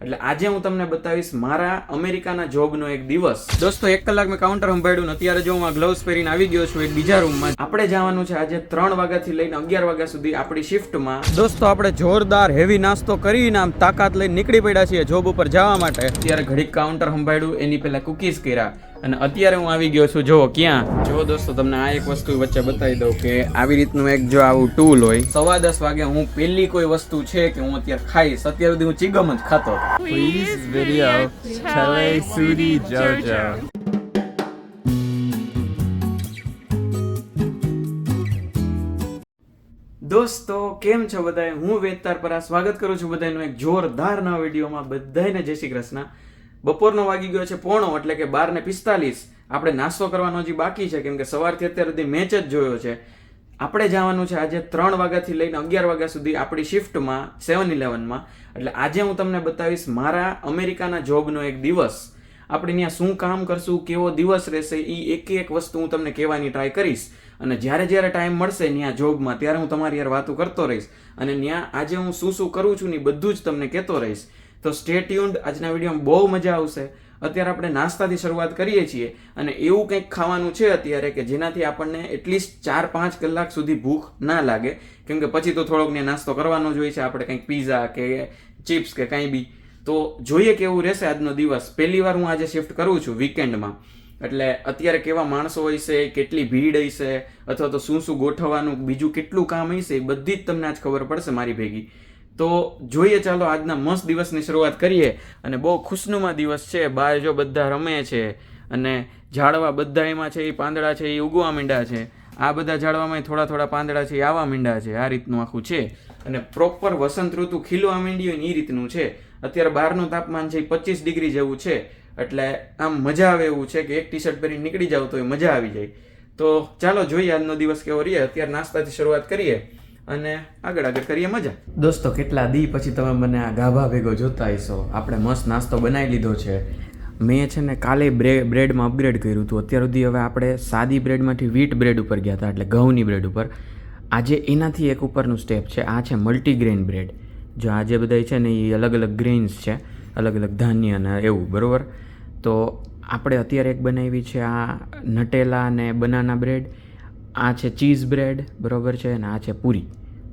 એટલે આજે હું તમને બતાવીશ મારા અમેરિકાના જોબનો એક દિવસ. દોસ્તો 1 કલાક મેં કાઉન્ટર સંભાળ્યું. અત્યારે જો હું ગ્લવ્સ પહેરીને આવી ગયો છું એક બીજા રૂમમાં. આપણે જવાનું છે આજે 3 વાગ્યાથી લઈને 11 વાગ્યા સુધી આપણી શિફ્ટમાં. દોસ્તો આપણે જોરદાર હેવી નાસ્તો કરીને આમ તાકાત લઈને નીકળી પડ્યા છીએ જોબ ઉપર જવા માટે. અત્યારે ઘડીક કાઉન્ટર સંભાળ્યું, એની પહેલા કુકીઝ કર્યા અને અત્યારે હું આવી ગયો છું. જો ક્યાં જો દોસ્તો તમને આ એક વસ્તુ વચ્ચે બતાવી દઉં કે આવી રીતનું એક જો આવું ટૂલ હોય. 9:15 વાગે હું પહેલી કોઈ વસ્તુ છે કે હું અત્યારે ખાઈશ. અત્યાર સુધી હું ચીગમ જ ખાતો. Please video Chele Sudi Jojo. દોસ્તો કેમ છો બધાય? હું વેદતાર પરા સ્વાગત કરું છું બધાનું એક જોરદાર નવા વિડીયોમાં. બધાને જય શ્રી કૃષ્ણ. બપોરનો વાગી ગયો છે 1:15 એટલે કે 12:45. આપણે નાસ્તો કરવાનો હજી બાકી છે કેમ કે સવારથી અત્યાર સુધી મેચ જ જોયો છે. આપણે જવાનું છે આજે 3 વાગ્યાથી લઈને 11 વાગ્યા સુધી આપણી શિફ્ટમાં 7-11માં. એટલે આજે હું તમને બતાવીશ મારા અમેરિકાના જોબનો એક દિવસ. આપણે ત્યાં શું કામ કરશું, કેવો દિવસ રહેશે, એ એક વસ્તુ હું તમને કહેવાની ટ્રાય કરીશ. અને જ્યારે ટાઈમ મળશે ત્યાં જોબમાં ત્યારે હું તમારી યાર વાતો કરતો રહીશ. અને ત્યાં આજે હું શું કરું છું ને બધું જ તમને કહેતો રહીશ. તો સ્ટે ટ્યુન્ડ. આજના વિડીયોમાં બહુ મજા આવશે. અત્યારે આપણે નાસ્તાથી શરૂઆત કરીએ છીએ અને એવું કંઈક ખાવાનું છે અત્યારે કે જેનાથી આપણને એટલીસ્ટ 4-5 કલાક સુધી ભૂખ ના લાગે. કેમ કે પછી તો થોડોક ને નાસ્તો કરવાનો જ હોય છે આપણે, કંઈક પીઝા કે ચિપ્સ કે કંઈ બી. તો જોઈએ કેવું રહેશે આજનો દિવસ. પહેલી વાર હું આજે શિફ્ટ કરું છું વીકેન્ડમાં. એટલે અત્યારે કેવા માણસો હોય છે, કેટલી ભીડ હશે, અથવા તો શું ગોઠવવાનું, બીજું કેટલું કામ હશે, એ બધી જ તમને આજ ખબર પડશે મારી ભેગી. તો જોઈએ, ચાલો આજના મસ્ત દિવસની શરૂઆત કરીએ. અને બહુ ખુશનુમા દિવસ છે. બહાર જો બધા રમે છે અને ઝાડવા બધા એમાં છે એ પાંદડા છે એ ઉગવા માંડ્યા છે. આ બધા ઝાડવામાં થોડા પાંદડા છે એ આવવા માંડ્યા છે. આ રીતનું આખું છે અને પ્રોપર વસંત ઋતુ ખીલવા માંડી હોય ને એ રીતનું છે. અત્યારે બહારનું તાપમાન છે 25 ડિગ્રી જેવું છે. એટલે આમ મજા આવે એવું છે કે એક ટી શર્ટ પહેરીને નીકળી જાવ તો એ મજા આવી જાય. તો ચાલો જોઈએ આજનો દિવસ કેવો રહે. અત્યારે નાસ્તાથી શરૂઆત કરીએ અને આગળ કરીએ મજા. દોસ્તો કેટલા દી પછી તમે મને આ ગાભા ભેગો જોતા હશો. આપણે મસ્ત નાસ્તો બનાવી લીધો છે. મેં છે ને કાલે બ્રેડમાં અપગ્રેડ કર્યું હતું. અત્યાર સુધી હવે આપણે સાદી બ્રેડમાંથી વ્હીટ બ્રેડ ઉપર ગયા હતા, એટલે ઘઉંની બ્રેડ ઉપર. આજે એનાથી એક ઉપરનું સ્ટેપ છે. આ છે મલ્ટીગ્રેન બ્રેડ. જો આ જે બધા છે ને એ અલગ અલગ ગ્રેન્સ છે, અલગ અલગ ધાન્ય અને એવું, બરાબર. તો આપણે અત્યારે એક બનાવી છે આ નટેલા અને બનાના બ્રેડ. આ છે ચીઝ બ્રેડ, બરાબર છે, અને આ છે પૂરી,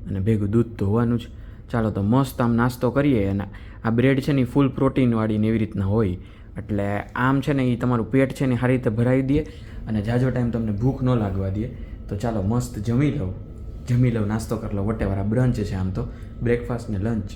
અને ભેગું દૂધ તો હોવાનું જ. ચાલો તો મસ્ત આમ નાસ્તો કરીએ. અને આ બ્રેડ છે ને એ ફૂલ પ્રોટીનવાળી ને એવી રીતના હોય. એટલે આમ છે ને એ તમારું પેટ છે ને સારી રીતે ભરાવી દે અને જાજો ટાઈમ તમને ભૂખ ન લાગવા દે. તો ચાલો મસ્ત જમી લઉં, નાસ્તો કરી લઉં. વટેવાર આ બ્રંચ છે, આમ તો બ્રેકફાસ્ટ ને લંચ.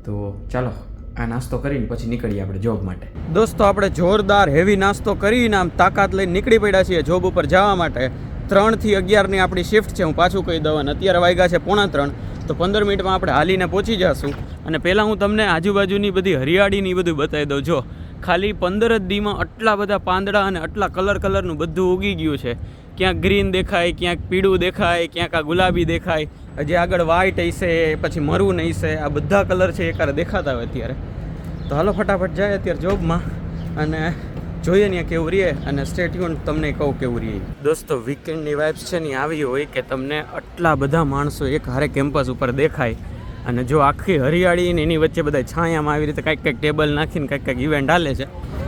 તો ચાલો આ નાસ્તો કરીને પછી નીકળીએ આપણે જોબ માટે. દોસ્તો આપણે જોરદાર હેવી નાસ્તો કરીને આમ તાકાત લઈને નીકળી પડ્યા છીએ જોબ ઉપર જવા માટે. 3 થી 11ની આપણી શિફ્ટ છે, હું પાછું કહી દઉં. અને અત્યારે વાગ્યા છે 2:45. તો 15 મિનિટમાં આપણે હાલીને પહોંચી જઈશું. અને પહેલાં હું તમને આજુબાજુની બધી હરિયાળીની એ બધું બતાવી દઉં. જો ખાલી 15 જ દીમાં આટલા બધા પાંદડા અને આટલા કલરનું બધું ઉગી ગયું છે. ક્યાંક ગ્રીન દેખાય, ક્યાંક પીળું દેખાય, ક્યાંક આ ગુલાબી દેખાય, હજી આગળ વ્હાઈટ હશે, પછી મરૂન હશે. આ બધા કલર છે એકારે દેખાતા હોય અત્યારે. તો હાલો ફટાફટ જાય અત્યારે જોબમાં અને જોઈએ ને કેવું રહે. અને સ્ટે ટ્યુન, તમને કહું કેવું રહે. દોસ્તો વીકેન્ડની વાઇબ્સ છે ને આવી હોય કે તમને આટલા બધા માણસો એક હારે કેમ્પસ ઉપર દેખાય. અને જો આખી હરિયાળી ને એની વચ્ચે બધા છાયામાં આવી રીતે કંઈક ટેબલ નાખીને કંઈક ઇવેન્ટ હાલે છે.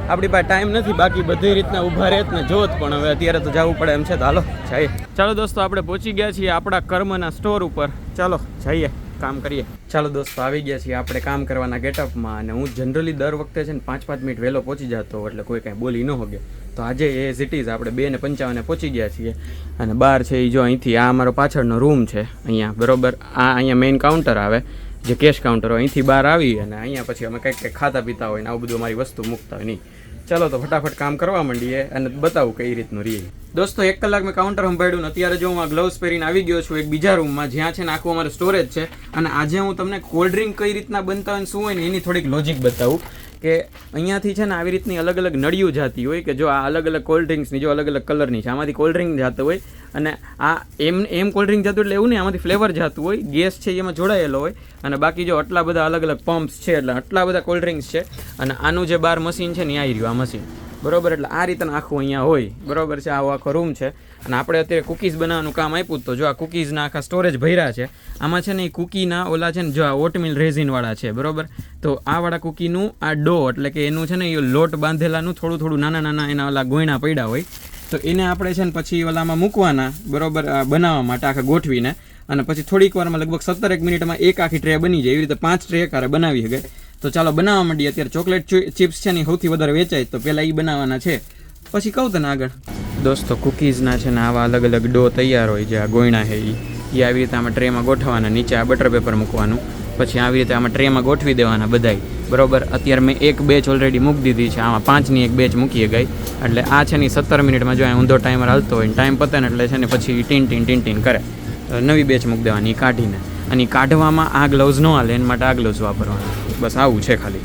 આપણી પાસે ટાઈમ નથી, બાકી બધી રીતના ઊભા રહેત ને જોત, પણ હવે અત્યારે તો જવું પડે એમ છે. તો હાલો જઈએ. ચાલો દોસ્તો આપણે પહોંચી ગયા છીએ આપણા કર્મના સ્ટોર ઉપર. ચાલો જઈએ, કામ કરીએ. ચાલો દોસ્તો આવી ગયા છીએ આપણે કામ કરવાના ગેટઅપમાં. અને હું જનરલી દર વખતે છે ને 5-5 મિનિટ વહેલો પહોંચી જતો, એટલે કોઈ કાંઈ બોલી ન હોગે. તો આજે એઝ ઇટ ઇઝ આપણે 2:55 પહોંચી ગયા છીએ. અને બહાર છે એ જો અહીંથી આ અમારો પાછળનો રૂમ છે અહીંયા, બરાબર. આ અહીંયા મેઇન કાઉન્ટર આવે, જે કેશ કાઉન્ટર હોય. અહીંથી બહાર આવી અને અહીંયા પછી અમે કંઈક ખાતા પીતા હોય ને આવું બધું અમારી વસ્તુ મૂકતા હોય નહીં. ચાલો તો ફટાફટ કામ કરવા માંડીએ અને બતાવું કઈ રીતનું રહીએ. દોસ્તો 1 કલાક મેં કાઉન્ટર સંભાળ્યું. અત્યારે જો હું આ ગ્લવ્સ પહેરીને આવી ગયો છું એક બીજા રૂમમાં, જ્યાં છે ને આખું અમારું સ્ટોરેજ છે. અને આજે હું તમને કોલ્ડ ડ્રિંક કઈ રીતના બનતા હોય ને શું હોય ને એની થોડીક લોજિક બતાવું. કે અહીંયાથી છે ને આવી રીતની અલગ અલગ નળીઓ જાતી હોય. કે જો આ અલગ અલગ કોલ્ડ ડ્રિંક્સની જો અલગ અલગ કલરની છે, આમાંથી કોલ્ડ ડ્રિંક જતું હોય. અને આ એમ કોલ્ડ ડ્રિંક જતું એટલે એવું નહીં, આમાંથી ફ્લેવર જતું હોય. ગેસ છે એમાં જોડાયેલો હોય. અને બાકી જો આટલા બધા અલગ અલગ પમ્પ્સ છે, એટલે આટલા બધા કોલ્ડ ડ્રિંક્સ છે. અને આનું જે બાર મશીન છે ને આવી રહ્યું આ મશીન, બરોબર. એટલે આ રીતના આખું અહીંયા હોય, બરોબર છે. આવો આખો રૂમ છે અને આપણે અત્યારે કૂકીઝ બનાવવાનું કામ આપ્યું. તો જો આ કૂકીઝના આખા સ્ટોરેજ ભર્યા છે. આમાં છે ને એ કૂકીના ઓલા છે ને જો આ ઓટમીલ રેઝિનવાળા છે, બરોબર. તો આ વાળા કૂકીનું આ ડો એટલે કે એનું છે ને એ લોટ બાંધેલાનું થોડું નાના એના ઓલા ગોયણા પડ્યા હોય, તો એને આપણે છે ને પછી ઓલામાં મૂકવાના, બરોબર, બનાવવા માટે આખા ગોઠવીને. અને પછી થોડીક વારમાં લગભગ 17 મિનિટમાં એક આખી ટ્રે બની જાય. એવી રીતે 5 ટ્રે એકારે બનાવી શકે. તો ચાલો બનાવવા માંડીએ. અત્યારે ચોકલેટ ચિપ્સ છે ને સૌથી વધારે વેચાય, તો પહેલાં એ બનાવવાના છે, પછી કહું તને આગળ. દોસ્તો કૂકીઝના છે ને આવા અલગ અલગ ડો તૈયાર હોય, જે આ ગોયણા છે એ આવી રીતે આમાં ટ્રેમાં ગોઠવવાના. નીચે આ બટર પેપર મૂકવાનું, પછી આવી રીતે આમાં ટ્રેમાં ગોઠવી દેવાના બધાય, બરોબર. અત્યારે મેં એક બેચ ઓલરેડી મૂકી દીધી છે. આમાં 5ની એક બેચ મૂકી ગઈ. એટલે આ છે ને 17 મિનિટમાં જો ઊંધો ટાઈમર હાલતો હોય, ટાઈમ પતે ને એટલે છે ને પછી ટીન કરે, નવી બેચ મૂકી દેવાની કાઢીને. અને કાઢવામાં આ ગ્લવ્સ ન હાલે, એના માટે આ ગ્લવ્સ વાપરવાના. બસ આવું છે ખાલી.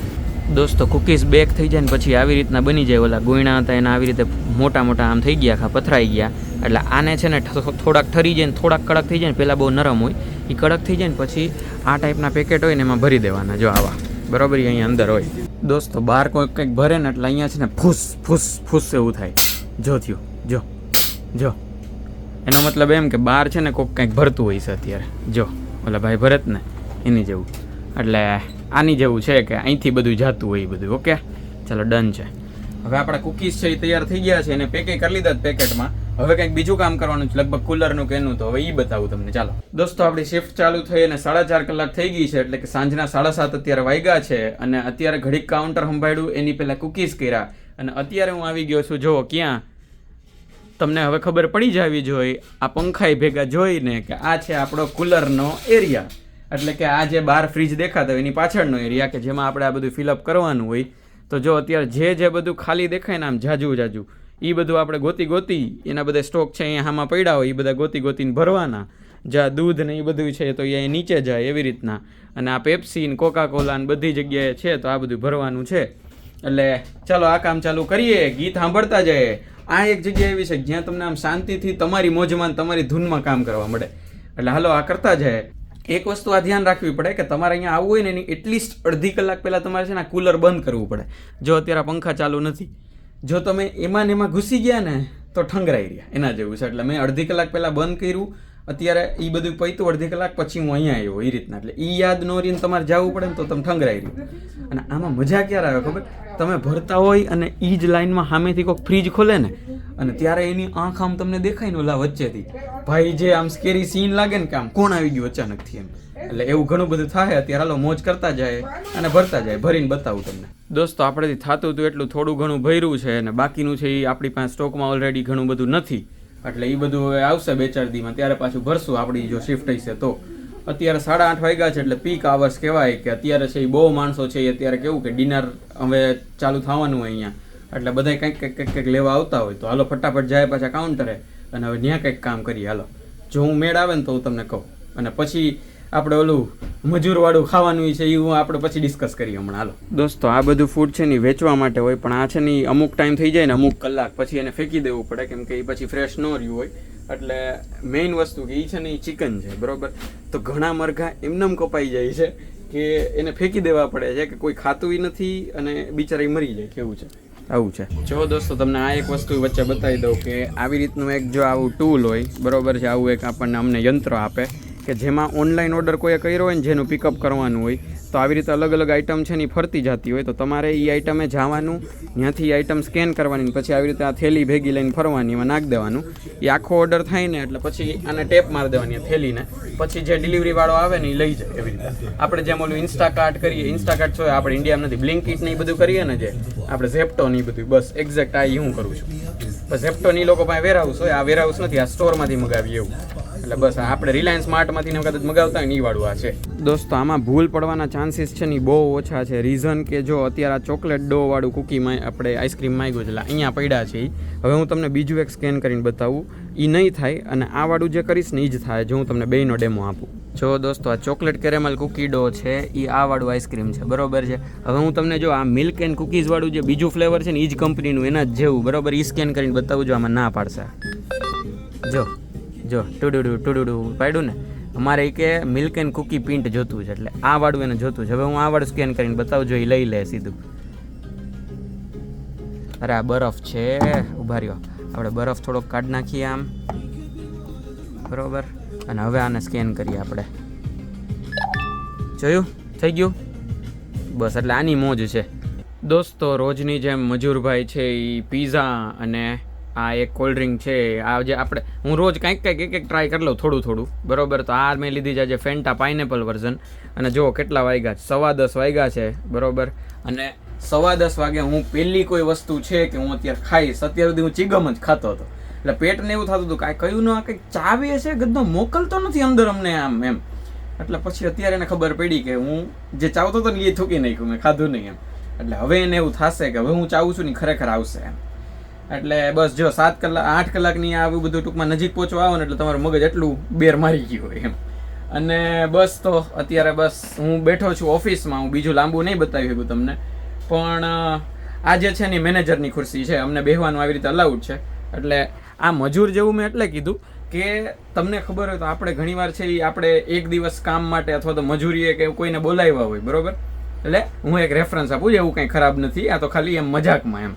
દોસ્તો કૂકીઝ બેક થઈ જાય ને પછી આવી રીતના બની જાય. ઓલા ગોયણા હતા એના આવી રીતે મોટા આમ થઈ ગયા, પથરાઈ ગયા. એટલે આને છે ને થોડાક ઠરી જાય ને થોડાક કડક થઈ જાય ને, પહેલાં બહુ નરમ હોય, એ કડક થઈ જાય ને પછી આ ટાઈપના પેકેટ હોય ને એમાં ભરી દેવાના. જો આવા, બરોબર, અહીંયા અંદર હોય. દોસ્તો બહાર કોઈ કંઈક ભરે ને એટલે અહીંયા છે ને ફૂસ એવું થાય. જો થયું, જો એનો મતલબ એમ કે બહાર છે ને કોઈક કંઈક ભરતું હોય છે અત્યારે. જો ઓલા ભાઈ ભરત ને એની જેવું, એટલે આની જેવું છે કે અહીંથી બધું જાતું હોય એ બધું. ઓકે, ચાલો ડન છે. હવે આપણા કૂકીઝ છે એ તૈયાર થઈ ગયા છે, એને પેકે કરી લીધા પેકેટમાં. હવે કંઈક બીજું કામ કરવાનું છે, લગભગ કુલરનું કે એનું, તો હવે એ બતાવું તમને. ચાલો દોસ્તો, આપણી શિફ્ટ ચાલુ થઈ અને 4.5 કલાક થઈ ગઈ છે, એટલે કે સાંજના 7:30 અત્યારે વાગ્યા છે. અને અત્યારે ઘડીક કાઉન્ટર સંભાળ્યું, એની પહેલાં કૂકીઝ કર્યા અને અત્યારે હું આવી ગયો છું. જો ક્યાં, તમને હવે ખબર પડી જવી જોઈએ આ પંખાઈ ભેગા જોઈને કે આ છે આપણો કુલરનો એરિયા. એટલે કે આ જે બહાર ફ્રીજ દેખાતા હોય એની પાછળનો એરિયા, કે જેમાં આપણે આ બધું ફિલઅપ કરવાનું હોય. તો જો અત્યારે જે બધું ખાલી દેખાય ને આમ જાજુ એ બધું આપણે ગોતી એના બધા સ્ટોક છે અહીંયા આમાં પડ્યા હોય, એ બધા ગોતીને ભરવાના. જ્યાં દૂધ ને એ બધું છે તો એ નીચે જાય એવી રીતના. અને આ પેપ્સી ને કોકાકોલા ને બધી જગ્યાએ છે, તો આ બધું ભરવાનું છે. એટલે ચાલો આ કામ ચાલુ કરીએ, ગીત સાંભળતા જઈએ. આ એક જગ્યા એવી છે જ્યાં તમને આમ શાંતિથી તમારી મોજમાં તમારી ધૂનમાં કામ કરવા મળે. એટલે હાલો આ કરતા જાય. એક વસ્તુ આ ધ્યાન રાખવી પડે કે તમારે અહીંયા આવવું હોય ને એની એટલીસ્ટ અડધી કલાક પહેલાં તમારે છે ને કુલર બંધ કરવું પડે. જો અત્યારે પંખા ચાલુ નથી, જો તમે એમાં ને એમાં ઘૂસી ગયા ને તો ઠંગરાઈ રહ્યા, એના જેવું છે. એટલે મેં અડધી કલાક પહેલાં બંધ કર્યું. અત્યારે એ બધું પૈતું અડધી કલાક પછી હું અહીંયા આવ્યો એ રીતના. એટલે એ યાદ ન રહીને તમારે જવું પડે ને તો તમે ઠંગરાઈ રહ્યું. અને આમાં મજા ક્યારે આવે ખબર, તમે ભરતા હોય અને એ જ લાઈનમાં સામેથી કોઈક ફ્રીજ ખોલે ને અને ત્યારે એની આંખ આમ તમને દેખાય ને ઓલા વચ્ચેથી, ભાઈ જે આમ સ્કેરી સીન લાગે ને કે આમ કોણ આવી ગયું અચાનકથી એમ. એટલે એવું ઘણું બધું થાય. અત્યારે હાલો મોજ કરતા જાય અને ભરતા જાય, ભરીને બતાવું તમને. દોસ્તો આપણેથી થતું હતું એટલું થોડું ઘણું ભર્યું છે અને બાકીનું છે એ આપણી પાસે સ્ટોકમાં ઓલરેડી ઘણું બધું નથી. એટલે એ બધું હવે આવશે 2-4 દીમાં, ત્યારે પાછું ભરશું આપણી જો શિફ્ટ હશે તો. અત્યારે 8:30 વાગ્યા છે, એટલે પીક આવર્સ કહેવાય કે અત્યારે છે એ બહુ માણસો છે. અત્યારે કેવું કે ડિનર હવે ચાલુ થવાનું હોય અહીંયા, એટલે બધા કંઈક લેવા આવતા હોય. તો હાલો ફટાફટ જાય પાછા કાઉન્ટરે અને હવે ત્યાં કંઈક કામ કરીએ. હાલો, જો હું મેળ આવે ને તો હું તમને કહું, અને પછી આપણે ઓલું મજૂરવાળું ખાવાનું છે એ આપણે પછી ડિસ્કસ કરીએ હમણાં. હાલો દોસ્તો, આ બધું ફૂડ છે ને વેચવા માટે હોય, પણ આ છે ને અમુક ટાઈમ થઈ જાય ને અમુક કલાક પછી એને ફેંકી દેવું પડે, કેમ કે એ પછી ફ્રેશ ન રહ્યું હોય. એટલે મેઇન વસ્તુ કે એ છે ને એ ચિકન છે, બરોબર. તો ઘણા મરઘા એમનેમ કપાઈ જાય છે કે એને ફેંકી દેવા પડે છે, કે કોઈ ખાતું નથી અને બિચારા મરી જાય. કેવું છે, આવું છે. જો દોસ્તો, તમને આ એક વસ્તુ વચ્ચે બતાવી દઉં કે આવી રીતનું એક જો આવું ટૂલ હોય, બરોબર છે, આવું એક આપણને અમને યંત્ર આપે કે જેમાં ઓનલાઈન ઓર્ડર કોઈએ કર્યો હોય ને જેનું પિકઅપ કરવાનું હોય, તો આવી રીતે અલગ અલગ આઈટમ છે ને ફરતી જતી હોય. તો તમારે એ આઈટમે જવાનું, ત્યાંથી એ આઈટમ સ્કેન કરવાની, પછી આવી રીતે આ થેલી ભેગી લઈને ફરવાની, એમાં નાખી દેવાનું. એ આખો ઓર્ડર થાય ને એટલે પછી આને ટેપ મારી દેવાની આ થેલીને, પછી જે ડિલિવરીવાળો આવે ને એ લઈ જાય. એવી રીતે આપણે જેમ ઓલું ઇન્સ્ટાકાર્ટ કરીએ, ઇન્સ્ટાકાર્ટ છો આપણે ઇન્ડિયામાં નથી, બ્લિંકિટ ને એ બધું કરીએ ને, જે આપણે ઝેપ્ટો ને એ બધું, બસ એક્ઝેક્ટ આ હું કરું છું. બસ ઝેપ્ટો ની લોકો પાસે વેરહાઉસ હોય, આ વેરહાઉસ નથી, આ સ્ટોરમાંથી મગાવીએ એવું. એટલે બસ આપણે રિલાયન્સ સ્માર્ટમાંથી કદાચ મગાવતા હોય ને એ વાળું આ છે. દોસ્તો, આમાં ભૂલ પડવાના ચાન્સીસ છે ને બહુ ઓછા છે. રીઝન કે જો અત્યારે આ ચોકલેટ ડો વાળું કૂકીમાં આપણે આઈસ્ક્રીમ માંગ્યું છે, એટલે અહીંયા પડ્યા છે. હવે હું તમને બીજું એક સ્કેન કરીને બતાવું, એ નહીં થાય, અને આ વાળું જે કરીશ ને એ જ થાય. જો હું તમને બેયનો ડેમો આપું. જો દોસ્તો, આ ચોકલેટ કેરેમલ કૂકી ડો છે એ આ વાળું આઈસ્ક્રીમ છે, બરોબર છે. હવે હું તમને જો આ મિલ્ક એન્ડ કૂકીઝ વાળું જે બીજું ફ્લેવર છે ને એ જ કંપનીનું એના જ જેવું, બરોબર, એ સ્કેન કરીને બતાવું. જો આમાં ના પાડશે, જો ટુડુડુ પાડ્યું ને, અમારે એ કે મિલ્ક એન્ડ કૂકી પિન્ટ જોતું છે, એટલે આ વાળું એને જોતું છે. હવે હું આ વાળું સ્કેન કરીને બતાવું, જો એ લઈ લે સીધું. અરે આ બરફ છે, ઊભા રહ્યો, આપણે બરફ થોડોક કાઢી નાખીએ આમ, બરોબર. અને હવે આને સ્કેન કરીએ આપણે. જોયું? થઈ ગયું? બસ, એટલે આની મોજ છે દોસ્તો. રોજની જેમ મજૂરભાઈ છે એ પીઝા અને આ એક કોલ્ડ ડ્રિંક છે, આ જે આપણે હું રોજ કંઈક એક ટ્રાય કરી લઉં થોડું, બરોબર. તો આ મેં લીધી છે આજે ફેન્ટા પાઇનેપલ વર્ઝન. અને જો કેટલા વાગ્યા છે, 10:15 વાગ્યા છે, બરોબર. અને 10:15 વાગે હું પહેલી કોઈ વસ્તુ છે કે હું અત્યારે ખાઈશ. અત્યાર સુધી હું ચીગમ જ ખાતો હતો, એટલે પેટને એવું થતું હતું કાંઈ કયું ન કંઈક ચાવે છે, ગદ્દો મોકલતો નથી અંદર અમને આમ એમ. એટલે પછી અત્યારે એને ખબર પડી કે હું જે ચાવતો હતો ને એ થૂકી નાખ્યું, મેં ખાધું નહીં એમ. એટલે હવે એને એવું થશે કે હવે હું ચાવું છું ને ખરેખર આવશે એમ. એટલે બસ જો 7 કલાક 8 કલાકની આવું બધું ટૂંકમાં નજીક પહોંચવા આવો ને એટલે તમારું મગજ એટલું બેર મારી ગયું હોય એમ. અને બસ તો અત્યારે બસ હું બેઠો છું ઓફિસમાં. હું બીજું લાંબુ નહીં બતાવી શકું તમને, પણ આ જે છે ને મેનેજરની ખુરશી છે, અમને બેહવાનું આવી રીતે અલાઉડ છે. એટલે આ મજૂર જેવું મેં એટલે કીધું કે તમને ખબર હોય તો આપણે ઘણીવાર છે એ આપણે એક દિવસ કામ માટે અથવા તો મજૂરીએ કે કોઈને બોલાવ્યા હોય, બરોબર. એટલે હું એક રેફરન્સ આપું, એવું કંઈ ખરાબ નથી, આ તો ખાલી એમ મજાકમાં એમ.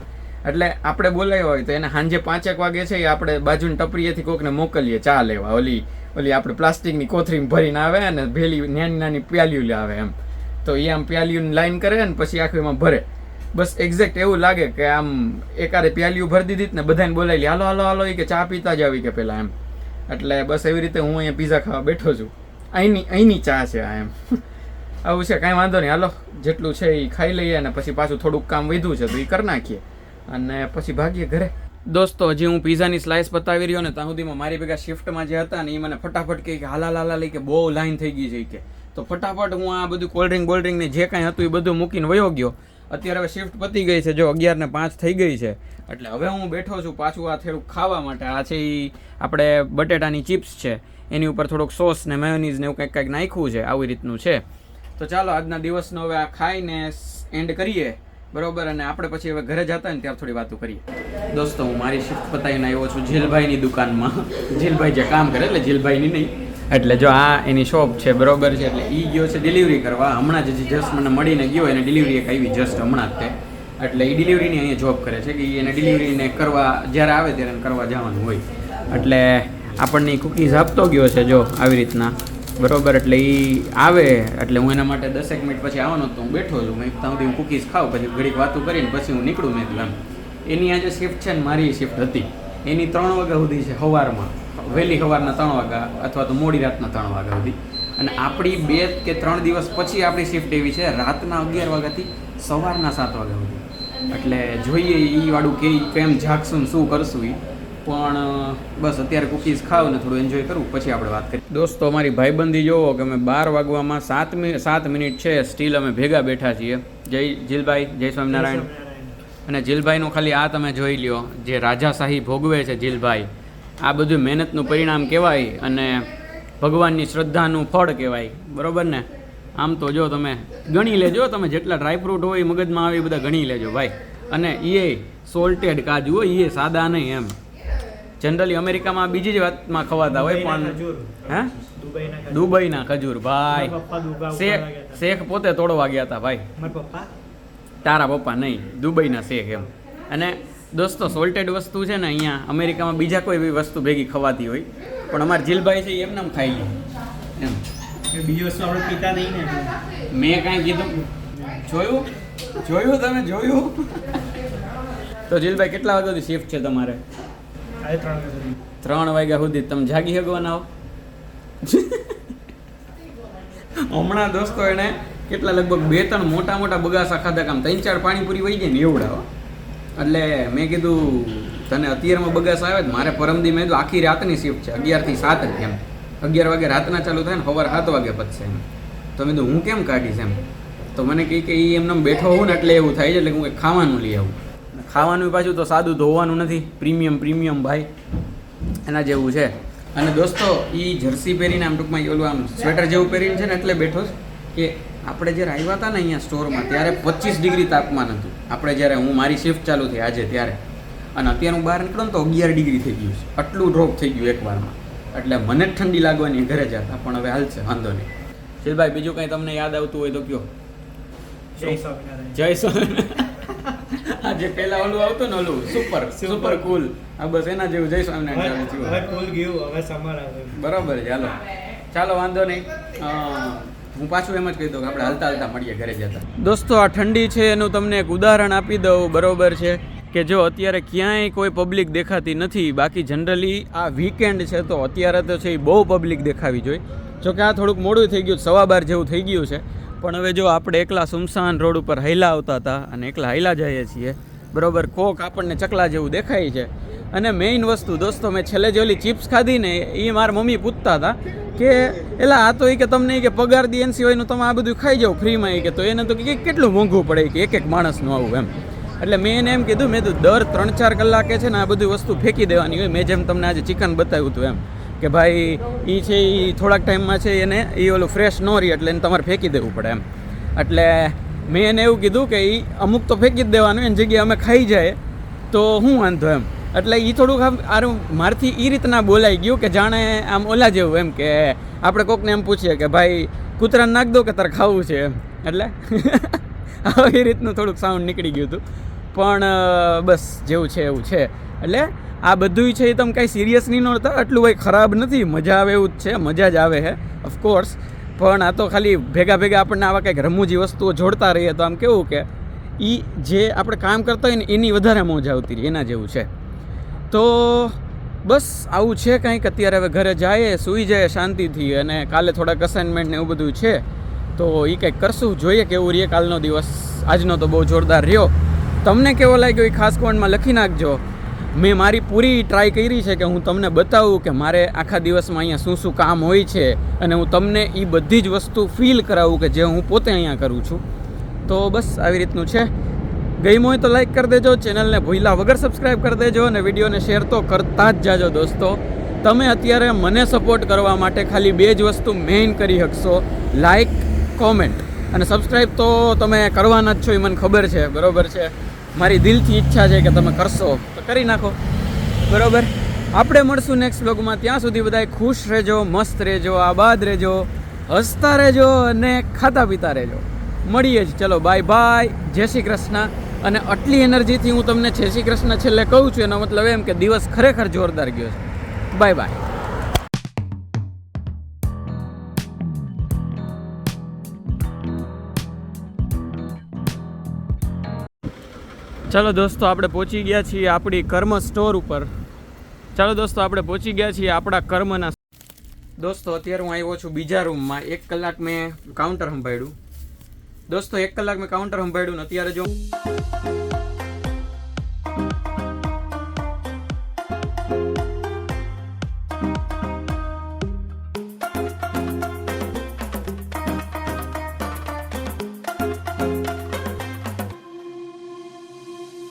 એટલે આપણે બોલાવ્યા હોય તો એને સાંજે 5 વાગે છે એ આપણે બાજુની ટપરીએથી કોકને મોકલીએ ચા લેવા. ઓલી આપણે પ્લાસ્ટિકની કોથળીમાં ભરીને આવે અને ભેલી નાની પ્યાલીઓ લાવે એમ. તો એ આમ પ્યાલીઓની લાઈન કરે ને પછી આખું એમાં ભરે. બસ એક્ઝેક્ટ એવું લાગે કે આમ એકારે પ્યાલીઓ ભરી દીધી ને બધાને બોલાવી હાલો હાલો હાલો એ કે ચા પીતા જ આવી કે પેલા એમ. એટલે બસ એવી રીતે હું અહીંયા પીઝા ખાવા બેઠો છું. અહીંની ચા છે આ એમ. આવું છે, કાંઈ વાંધો નહીં, હાલો જેટલું છે એ ખાઈ લઈએ અને પછી પાછું થોડુંક કામ વધ્યું છે તો એ કરી નાખીએ અને પછી ભાગીએ ઘરે. દોસ્તો હજી હું પીઝાની સ્લાઇસ બતાવી રહ્યો ને ત્યાં સુધીમાં મારી ભેગા શિફ્ટમાં જે હતા ને એ મને ફટાફટ કહે કે હાલા લઈ કે બહુ લાઈન થઈ ગઈ છે કે. તો ફટાફટ હું આ બધું કોલ્ડ્રિંક ને જે કાંઈ હતું એ બધું મૂકીને વયો ગયો. અત્યારે હવે શિફ્ટ પતી ગઈ છે, જો 11:05 થઈ ગઈ છે. એટલે હવે હું બેઠો છું પાછું આ થોડુંક ખાવા માટે. આ છે એ આપણે બટેટાની ચિપ્સ છે, એની ઉપર થોડોક સોસ ને મેયોનીઝ ને એવું કંઈક નાખ્યું છે, આવી રીતનું છે. તો ચાલો આજના દિવસનો હવે આ ખાઈને એન્ડ કરીએ, બરોબર. અને આપણે પછી હવે ઘરે જતા ને ત્યારે થોડી વાતો કરીએ. દોસ્તો હું મારી શિફ્ટ પતાવીને આવ્યો છું જીલભાઈની દુકાનમાં. જીલભાઈ જે કામ કરે એટલે જીલભાઈની નહીં, એટલે જો આ એની શોપ છે, બરોબર છે. એટલે એ ગયો છે ડિલિવરી કરવા. હમણાં જ જસ્ટ મને મળીને ગયો, એને ડિલિવરી એક આવી જસ્ટ હમણાં જ તે. એટલે એ ડિલિવરીની અહીંયા જોબ કરે છે કે એને ડિલિવરીને કરવા જ્યારે આવે ત્યારે કરવા જવાનું હોય. એટલે આપણને કૂકીઝ આપતો ગયો છે જો આવી રીતના, બરોબર. એટલે એ આવે એટલે હું એના માટે 10 મિનિટ પછી આવવાનો તો હું બેઠો છું. મેં ત્યાં સુધી હું કૂકીઝ ખાઉં, પછી ઘડીક વાતો કરીને પછી હું નીકળું. મેં કીધું એમ એની આજે શિફ્ટ છે ને મારી શિફ્ટ હતી, એની 3 વાગ્યા સુધી છે સવારમાં, વહેલી સવારના 3 વાગ્યા અથવા તો મોડી રાતના 3 વાગ્યા સુધી. અને આપણી 2 કે 3 દિવસ પછી આપણી શિફ્ટ એવી છે રાતના 11 વાગ્યાથી સવારના 7 વાગ્યા સુધી. એટલે જોઈએ એ વાળું કેમ જાગશું શું કરશું એ. પણ બસ અત્યારે કૂકીઝ ખાવ ને થોડું એન્જોય કરું પછી આપણે વાત કરીએ. દોસ્તો અમારી ભાઈબંધી જોવો કે અમે 12 વાગવામાં 7 મિનિટ છે સ્ટીલ અમે ભેગા બેઠા છીએ. જય જીલભાઈ, જય સ્વામિનારાયણ. અને જીલભાઈનું ખાલી આ તમે જોઈ લ્યો, જે રાજાશાહી ભોગવે છે જીલભાઈ, આ બધું મહેનતનું પરિણામ કહેવાય અને ભગવાનની શ્રદ્ધાનું ફળ કહેવાય, બરોબર ને. આમ તો જો તમે ગણી લેજો, તમે જેટલા ડ્રાયફ્રૂટ હોય મગજમાં આવે એ બધા ગણી લેજો ભાઈ. અને એ સોલ્ટેડ કાજુ હોય, એ સાદા નહીં એમ. જનરલી અમેરિકામાં બીજી જ વાતમાં ખવાતા હોય, પણ હે દુબઈના ખજૂર ભાઈ. શેખ પોતે તોડવા ગયા હતા ભાઈ, તારા પપ્પા નહીં, દુબઈના શેખ એમ. અને દોસ્તો સોલ્ટેડ વસ્તુ છે ને અહીંયા અમેરિકામાં બીજા કોઈ એવી વસ્તુ ભેગી ખવાતી હોય, પણ અમારા જીલભાઈ છે એમને ખાઈ લે એમ. બીજી વસ્તુ આપણે પીતા નહીં ને. મેં કાંઈ કીધું? જોયું તમે જોયું? તો જીલભાઈ કેટલા વાગ્યા સુધી શિફ્ટ છે તમારે? 3 વાગ્યા સુધી. તમે જાગી શકવાના હો? હમણાં દોસ્તો એને કેટલા લગભગ 2-3 મોટા બગાસા ખાધા, કામ 3-4 પાણીપુરી વહી જાય ને એવડા. એટલે મેં કીધું તને અત્યારમાં બગાસા આવે. મારે પરમદી મેં કીધું આખી રાતની શિફ્ટ છે, 11 થી 7 જ એમ. 11 વાગે રાતના ચાલુ થાય ને સવારે 7 વાગે પતશે એમ. તો મેં કીધું હું કેમ કાઢીશ એમ. તો મને કહે કે એ એમને બેઠો હોઉં ને એટલે એવું થાય છે, એટલે હું કંઈક ખાવાનું લઈ આવું. ખાવાનું પાછું તો સાદું ધોવાનું નથી, પ્રીમિયમ ભાઈ એના જેવું છે. અને દોસ્તો એ જર્સી પહેરીને આમ ટૂંકમાં ઓલું આમ સ્વેટર જેવું પહેરીને છે ને એટલે બેઠો કે આપણે જ્યારે આવ્યા હતા ને અહીંયા સ્ટોરમાં ત્યારે 25 ડિગ્રી તાપમાન હતું. આપણે જ્યારે હું મારી શિફ્ટ ચાલુ થઈ આજે ત્યારે, અને અત્યારે હું બહાર નીકળું ને તો 11 ડિગ્રી થઈ ગયું છે. આટલું ડ્રોપ થઈ ગયું એકવારમાં. એટલે મને જ ઠંડી લાગવાની ઘરે જતા, પણ હવે હાલ છે, વાંધો નહીં. શિલભાઈ બીજું કંઈ તમને યાદ આવતું હોય તો કયો? જય સ્વામિનારાયણ. જય સ્વામિનારાયણ. જે પેલા ઓલું આવતું ને ઓલું સુપર કુલ આ બસ એના જેવું જય સ્વામિનારાયણ ચાલુ હવે થયું કુલ ગયું હવે સમર આવે બરોબર છે ચાલો વાંધો નહીં હું પાછું એમ જ કહી દઉં કે આપણે હાલતા મળીએ ઘરે જતા દોસ્તો આ ઠંડી છે એનું તમને એક ઉદાહરણ આપી દઉં બરોબર છે કે જો અત્યારે ક્યાંય કોઈ પબ્લિક દેખાતી નથી બાકી જનરલી આ વીકેન્ડ છે તો અત્યારે તો છે એ બહુ પબ્લિક દેખાવી જોઈએ જો કે આ થોડુંક મોડું થઈ ગયું 12:15 જેવું થઈ ગયું છે પણ હવે જો આપણે એકલા સુમસાન રોડ ઉપર હૈલા આવતા હતા અને એકલા હૈલા જઈએ છીએ બરોબર કોક આપણને ચકલા જેવું દેખાય છે અને મેઇન વસ્તુ દોસ્તો મેં છેલ્લે જે ઓલી ચિપ્સ ખાધી ને એ મારા મમ્મી પૂછતા હતા કે એલા આ તો એ કે તમને કે પગાર દી એન સિવાયનું તમે આ બધું ખાઈ જાઓ ફ્રીમાં એ કે તો એને તો કે કેટલું મોંઘું પડે કે એક માણસનું આવું એમ એટલે મેં એને એમ કીધું મેં તો દર 3-4 કલાકે છે ને આ બધી વસ્તુ ફેંકી દેવાની હોય મેં જેમ તમને આજે ચિકન બતાવ્યું હતું એમ કે ભાઈ એ છે એ થોડાક ટાઈમમાં છે એને એ ઓલું ફ્રેશ ન રહી એટલે એને તમારે ફેંકી દેવું પડે એમ એટલે મેં એને એવું કીધું કે એ અમુક તો ફેંકી જ દેવાનું એની જગ્યાએ અમે ખાઈ જાય તો હું વાંધો એમ એટલે એ થોડુંક આમ આરું મારથી એ રીતના બોલાઈ ગયું કે જાણે આમ ઓલા જેવું એમ કે આપણે કોકને એમ પૂછીએ કે ભાઈ કૂતરાને નાખ દો કે તારે ખાવું છે એમ એટલે આવી રીતનું થોડુંક સાઉન્ડ નીકળી ગયું હતું પણ બસ જેવું છે એવું છે એટલે આ બધું છે એ તમે કાંઈ સિરિયસ નહીં નહોતા આટલું ભાઈ ખરાબ નથી મજા આવે એવું જ છે મજા જ આવે છે ઓફકોર્સ પણ આ તો ખાલી ભેગા આપણને આવા કંઈક રમૂજી વસ્તુઓ જોડતા રહીએ તો આમ કેવું કે એ જે આપણે કામ કરતા હોય ને એની વધારે મોજ આવતી રહી એના જેવું છે તો બસ આવું છે કંઈક અત્યારે હવે ઘરે જાય સૂઈ જાય શાંતિથી અને કાલે થોડાક અસાઇનમેન્ટ ને એવું બધું છે તો એ કંઈક કરશું જોઈએ કેવું રહીએ કાલનો દિવસ આજનો તો બહુ જોરદાર રહ્યો તમને કેવો લાગ્યો એ ખાસ કોમેન્ટમાં લખી નાખજો મેં મારી પૂરી ટ્રાય કરી છે કે હું તમને બતાવું કે મારે આખા દિવસમાં અહીંયા શું કામ હોય છે અને હું તમને એ બધી જ વસ્તુ ફીલ કરાવું કે જે હું પોતે અહીંયા કરું છું તો બસ આવી રીતનું છે ગમ્યું હોય તો લાઈક કરી દેજો ચેનલને ભૂલ્યા વગર સબસ્ક્રાઈબ કરી દેજો અને વિડીયોને શેર તો કરતા જ જાજો દોસ્તો તમે અત્યારે મને સપોર્ટ કરવા માટે ખાલી 2 જ વસ્તુ મેઇન કરી શકશો લાઈક કોમેન્ટ અને સબસ્ક્રાઈબ તો તમે કરવાના જ છો એ મને ખબર છે બરોબર છે મારી દિલથી ઈચ્છા છે કે તમે કરશો તો કરી નાખો બરોબર આપણે મળશું નેક્સ્ટ વ્લોગમાં ત્યાં સુધી બધાય ખુશ રહેજો મસ્ત રહેજો આબાદ રહેજો હસતા રહેજો અને ખાતા પીતા રહેજો મળીએ જ ચલો બાય જય શ્રી કૃષ્ણ અને આટલી એનર્જીથી હું તમને જય શ્રી કૃષ્ણ છેલ્લે કહું છું એનો મતલબ એમ કે દિવસ ખરેખર જોરદાર ગયો છે બાય ચાલો દોસ્તો આપણે પહોંચી ગયા છીએ આપણી કર્મ સ્ટોર ઉપર ચાલો દોસ્તો આપણે પહોંચી ગયા છીએ આપણા કર્મના દોસ્તો અત્યારે હું આવ્યો છું બીજા રૂમમાં 1 કલાક મેં કાઉન્ટર સંભાળ્યું દોસ્તો 1 કલાક મેં કાઉન્ટર સંભાળ્યું ને અત્યારે જો